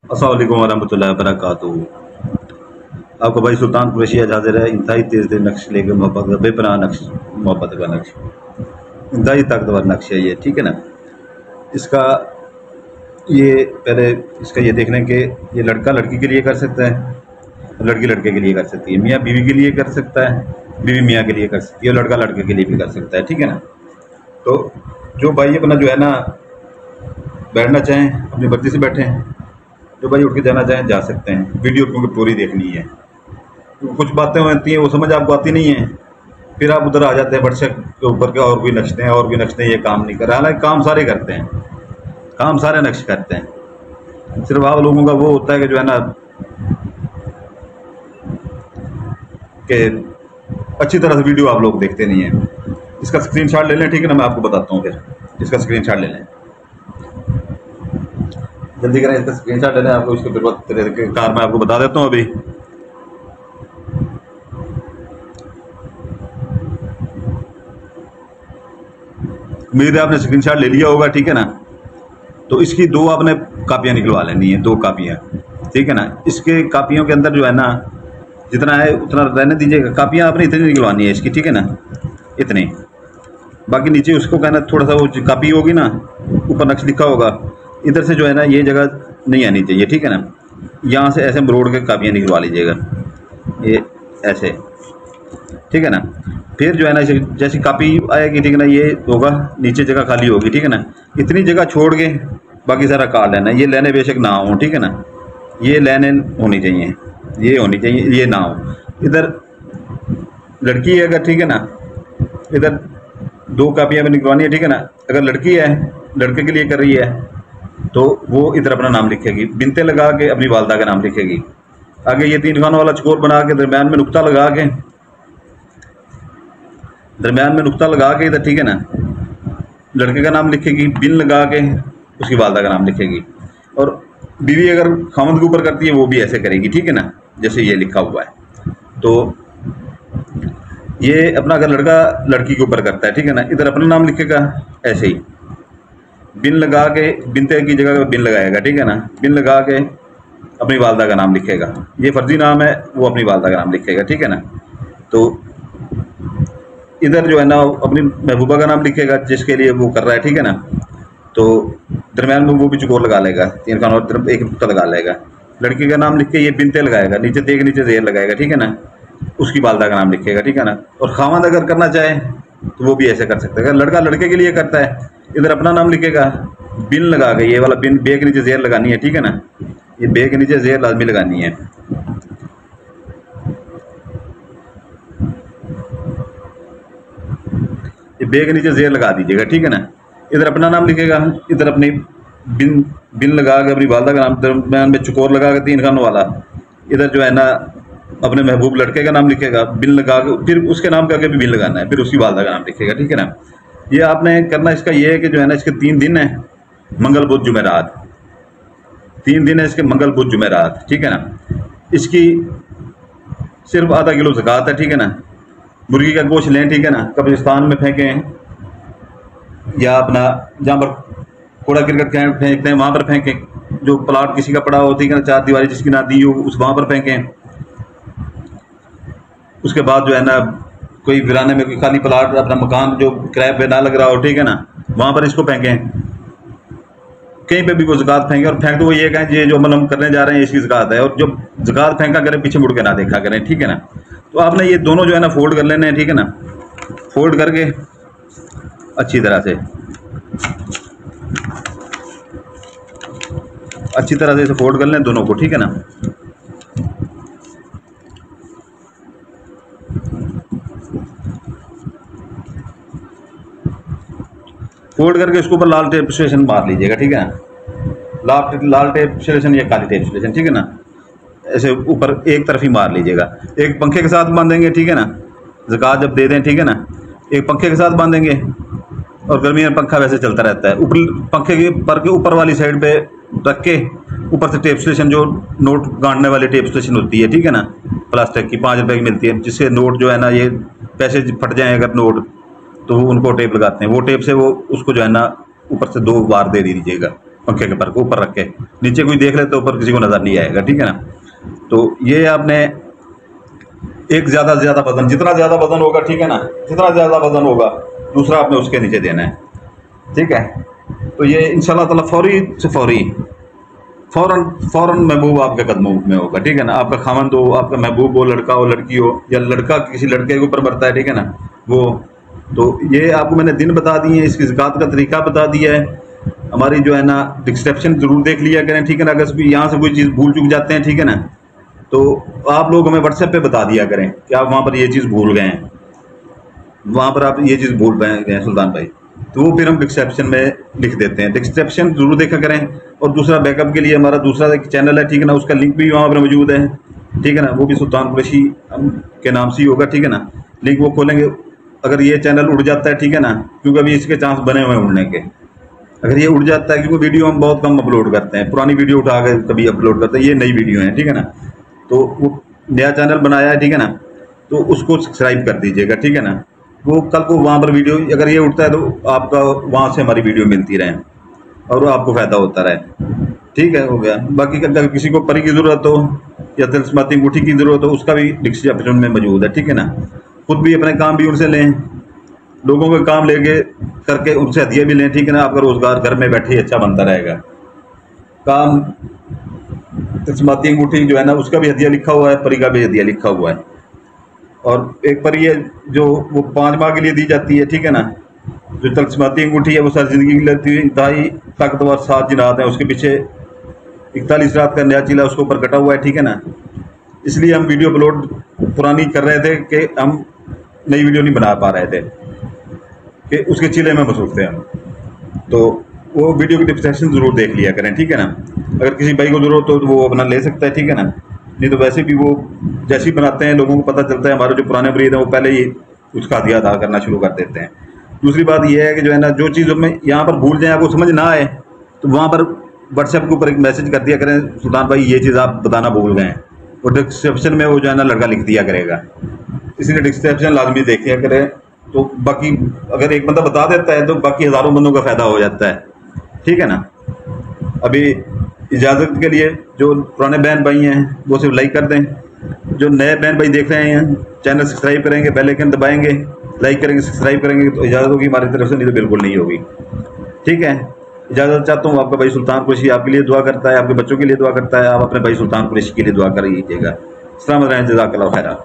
अस्सलाम वालेकुम वरहमतुल्लाहि वबरकातुहू। आपका भाई सुल्तान कुरैशी आज हाजिर है इंतहाई तेज दिल नक्श लेके मोहब्बत का बेपनाह नक्श, मोहब्बत का नक्श, इंतहाई ताकतवर नक्श है ये, ठीक है ना। इसका ये पहले इसका ये देख लें कि ये लड़का लड़की के लिए कर सकता है, लड़की लड़के के लिए कर सकती है, मियाँ बीवी के लिए कर सकता है, बीवी मियाँ के लिए कर सकती है, और लड़का लड़के के लिए भी कर सकता है, ठीक है ना। तो जो भाई अपना जो है ना बैठना चाहें अपनी मर्जी से बैठें, जो भाई उठ के जाना चाहें जा सकते हैं। वीडियो क्योंकि पूरी देखनी है, कुछ बातें होती हैं वो समझ आपको आती नहीं है, फिर आप उधर आ जाते हैं व्हाट्सएप के ऊपर के और भी नक्शे हैं और भी नक्शे हैं, ये काम नहीं कर रहा। हालांकि काम सारे करते हैं, काम सारे नक्श करते हैं, सिर्फ आप लोगों का वो होता है कि जो है ना कि अच्छी तरह से वीडियो आप लोग देखते नहीं हैं। इसका स्क्रीनशॉट ले लें, ठीक है ना, मैं आपको बताता हूँ फिर। इसका स्क्रीनशॉट ले लें, जल्दी करें, इसका स्क्रीनशॉट ले लें। आपको इसके फिर कार में आपको बता देता हूँ अभी। उम्मीद है आपने स्क्रीनशॉट ले लिया होगा, ठीक है ना। तो इसकी दो आपने कापियाँ निकलवा लेनी है, दो कापियाँ, ठीक है ना। इसके कापियों के अंदर जो है ना जितना है उतना रहने दीजिएगा, कापियाँ आपने इतनी निकलवानी है इसकी, ठीक है ना, इतनी। बाकी नीचे उसको कहना थोड़ा सा वो कापी होगी ना, ऊपर नक्श लिखा होगा, इधर से जो है ना ये जगह नहीं आनी चाहिए, ठीक है ना। यहाँ से ऐसे मरोड़ के कापियाँ निकलवा लीजिएगा, ये ऐसे, ठीक है ना। फिर जो है ना जैसी कापी आएगी, ठीक है ना, ये होगा नीचे जगह खाली होगी, ठीक है ना। इतनी जगह छोड़ के बाकी सारा काट लेना। ये लाइनें बेशक ना हो, ठीक है ना, ये लाइनें होनी चाहिए, ये होनी चाहिए, ये ना हो। इधर लड़की है अगर, ठीक है ना, इधर दो कापियाँ भी निकलवानी है, ठीक है ना। अगर लड़की है, लड़के के लिए कर रही है, तो वो इधर अपना नाम लिखेगी, बिनते लगा के अपनी वालदा का नाम लिखेगी। आगे ये 3 खानों वाला चकोर बना के दरम्यान में नुक्ता लगा के, दरम्यान में नुक्ता लगा के इधर, ठीक है ना, लड़के का नाम लिखेगी, बिन लगा के उसकी वालदा का नाम लिखेगी। और बीवी अगर खामद के ऊपर करती है वो भी ऐसे करेगी, ठीक है ना, जैसे ये लिखा हुआ है। तो ये अपना अगर लड़का लड़की के ऊपर करता है, ठीक है ना, इधर अपना नाम लिखेगा ऐसे ही, बिन लगा के, बिनते की जगह बिन लगाएगा, ठीक है ना, बिन लगा के अपनी वालदा का नाम लिखेगा। ये फर्जी नाम है, वो अपनी वालदा का नाम लिखेगा, ठीक है ना। तो इधर जो है ना अपनी महबूबा का नाम लिखेगा जिसके लिए वो कर रहा है, ठीक है ना। तो दरम्यान में वो भी चकोर लगा लेगा, 3 खानों और एक नुक्ता लगा लेगा। लड़की का नाम लिख के ये बिनते लगाएगा, नीचे ते के नीचे जेर लगाएगा, ठीक है ना, उसकी वालदा का नाम लिखेगा, ठीक है ना। और खामद अगर करना चाहे तो वो भी ऐसे कर सकता है। अगर लड़का लड़के के लिए करता है, इधर अपना नाम लिखेगा, बिन लगा के, ये वाला बिन, बे के नीचे जेर लगानी है, ठीक है ना, ये बे के नीचे जेर लाजमी लगानी है। ये बे के नीचे जेर लगा दीजिएगा, ठीक है ना। इधर अपना नाम लिखेगा, इधर अपनी बिन, बिन लगा के अपनी वालदा का नाम, दरम्यान में चकोर लगा के 3 खानों वाला, इधर जो है ना अपने महबूब लड़के का नाम लिखेगा, बिन लगा के, फिर उसके नाम के आगे भी बिन लगाना है, फिर उसकी वालदा का नाम लिखेगा, ठीक है ना। ये आपने करना, इसका ये है कि जो है ना इसके 3 दिन है, मंगल बुध जुमेरात, 3 दिन है इसके, मंगल बुध जुमेरात, ठीक है ना। इसकी सिर्फ आधा किलो ज़कात है, ठीक है ना। मुर्गी का गोश्त लें, ठीक है ना, कब्रिस्तान में फेंकें या अपना जहाँ पर कूड़ा क्रिकेट फेंकते हैं वहाँ पर फेंकें, जो प्लाट किसी का पड़ा हो, ठीक है ना, 4 दीवारी जिसकी ना दी हो उस वहाँ पर फेंकें। उसके बाद जो है ना कोई वीराने में कोई खाली प्लाट, अपना मकान जो किराए पे ना लग रहा हो, ठीक है ना, वहाँ पर इसको फेंकें। कहीं पे भी वो ज़कात फेंके, और फेंक तो वो ये कहें ये जो अमल हम करने जा रहे हैं इसकी ज़कात है, और जब ज़कात फेंका करें पीछे मुड़ के ना देखा करें, ठीक है ना। तो आपने ये दोनों जो है ना फोल्ड कर लेने हैं, ठीक है ना, फोल्ड करके अच्छी तरह से इसे फोल्ड कर लें दोनों को, ठीक है ना। फोल्ड करके इसके ऊपर लाल टेप स्टेशन मार लीजिएगा, ठीक है ना, लाल टेप स्टेशन या काली टेप स्टेशन, ठीक है ना, ऐसे ऊपर एक तरफ ही मार लीजिएगा। एक पंखे के साथ बांधेंगे, ठीक है ना, ज़कात जब दे दें, ठीक है ना, एक पंखे के साथ बांधेंगे, और गर्मी में पंखा वैसे चलता रहता है, ऊपर पंखे के पर के ऊपर वाली साइड पे रख के ऊपर से टेप स्टेशन, जो नोट गांठने वाली टेप स्टेशन होती है, ठीक है ना, प्लास्टिक की 5 रुपए की मिलती है, जिससे नोट जो है ना ये पैसे फट जाएँ अगर नोट, तो उनको टेप लगाते हैं, वो टेप से वो उसको जो है ना ऊपर से 2 बार दे दीजिएगा, पंखे के ऊपर रख के, नीचे कोई देख ले तो ऊपर किसी को नज़र नहीं आएगा, ठीक है ना। तो ये आपने एक ज़्यादा से ज़्यादा वजन, जितना ज़्यादा वजन होगा, ठीक है ना, जितना ज़्यादा वजन होगा दूसरा आपने उसके नीचे देना है, ठीक है। तो ये इंशाल्लाह ताला फौरी से फ़ौरन महबूब आपके कदमों में होगा, ठीक है ना। आपका खामंद हो, आपका महबूब हो, लड़का हो, लड़की हो, या लड़का किसी लड़के के ऊपर मरता है, ठीक है ना, वो तो ये आपको मैंने दिन बता दिए हैं, इसकी ज़कात का तरीका बता दिया है। हमारी जो है ना डिस्क्रिप्शन ज़रूर देख लिया करें, ठीक है ना। अगर यहाँ से कोई चीज़ भूल चूक जाते हैं, ठीक है ना, तो आप लोग हमें व्हाट्सएप पे बता दिया करें कि आप वहाँ पर ये चीज़ भूल गए हैं, वहाँ पर आप ये चीज़ भूल गए हैं सुल्तान भाई, तो वो फिर हम डिस्क्रिप्शन में लिख देते हैं। डिस्क्रिप्शन जरूर देखा करें। और दूसरा बैकअप के लिए हमारा दूसरा एक चैनल है, ठीक है ना, उसका लिंक भी वहाँ पर मौजूद है, ठीक है ना, वो भी सुल्तान कुरैशी के नाम से ही होगा, ठीक है ना। लिंक वो खोलेंगे, अगर ये चैनल उड़ जाता है, ठीक है ना, क्योंकि अभी इसके चांस बने हुए हैं उड़ने के, अगर ये उड़ जाता है, क्योंकि वीडियो हम बहुत कम अपलोड करते हैं, पुरानी वीडियो उठा के कभी अपलोड करते हैं, ये नई वीडियो है, ठीक है ना। तो वो नया चैनल बनाया है, ठीक है ना, तो उसको सब्सक्राइब कर दीजिएगा, ठीक है ना। वो कल को वहाँ पर वीडियो अगर ये उठता है तो आपका वहाँ से हमारी वीडियो मिलती रहे और आपको फ़ायदा होता रहे, ठीक है, हो गया। बाकी अगर किसी को परी की ज़रूरत हो या तिलस्माती अंगूठी की ज़रूरत हो, उसका भी डिस्क्रिप्शन में मौजूद है, ठीक है ना। खुद भी अपने काम भी उनसे लें, लोगों के काम लेके करके उनसे हदिया भी लें, ठीक है ना। आपका रोज़गार घर में बैठे ही अच्छा बनता रहेगा। काम तिलस्माती अंगूठी जो है ना, उसका भी हदिया लिखा हुआ है, परी का भी हदिया लिखा हुआ है। और एक परी है जो वो 5 माह के लिए दी जाती है, ठीक है ना। जो तिलस्माती अंगूठी है वो सारी ज़िंदगी की लेती है। इंतहाई ताकतवर 7 जिनात हैं, उसके पीछे 41 रात का नया चीला उसके ऊपर कटा हुआ है, ठीक है ना। इसलिए हम वीडियो अपलोड पुरानी कर रहे थे कि हम नई वीडियो नहीं बना पा रहे थे कि उसके चीले में मसरूफ थे हम। तो वो वीडियो की डिस्क्रिप्शन ज़रूर देख लिया करें, ठीक है ना। अगर किसी भाई को ज़रूरत हो तो वो अपना ले सकता है, ठीक है ना। नहीं तो वैसे भी वो जैसे ही बनाते हैं लोगों को पता चलता है, हमारे जो पुराने मरीद हैं वो पहले ही उसका हदिया अदा करना शुरू कर देते हैं। दूसरी बात यह है कि जो है ना, जो चीज़ हमें यहाँ पर भूल जाए, आपको समझ ना आए, तो वहाँ पर व्हाट्सएप के ऊपर एक मैसेज कर दिया करें, सुल्तान भाई ये चीज़ आप बताना भूल गए हैं, और डिस्क्रिप्शन में वो जो है ना लड़का लिख दिया करेगा। इसलिए डिस्क्रिप्शन लाजमी देखिए करें। तो बाकी अगर एक बंदा बता देता है तो बाकी हज़ारों बंदों का फ़ायदा हो जाता है, ठीक है ना। अभी इजाज़त के लिए जो पुराने बहन भाई हैं वो सिर्फ लाइक कर दें, जो नए बहन भाई देख रहे हैं चैनल सब्सक्राइब करेंगे, बेल आइकन दबाएंगे, लाइक करेंगे, सब्सक्राइब करेंगे, तो इजाज़त होगी हमारी तरफ से, नहीं तो बिल्कुल नहीं होगी, ठीक है। इजाज़त चाहता हूँ। आपका भाई सुल्तान कुरैशी आपके लिए दुआ करता है, आपके बच्चों के लिए दुआ करता है, आप अपने भाई सुल्तान कुरैशी के लिए दुआ कर लीजिएगा। अस्सलाम वालेकुम, जज़ाकल्लाह खैरा।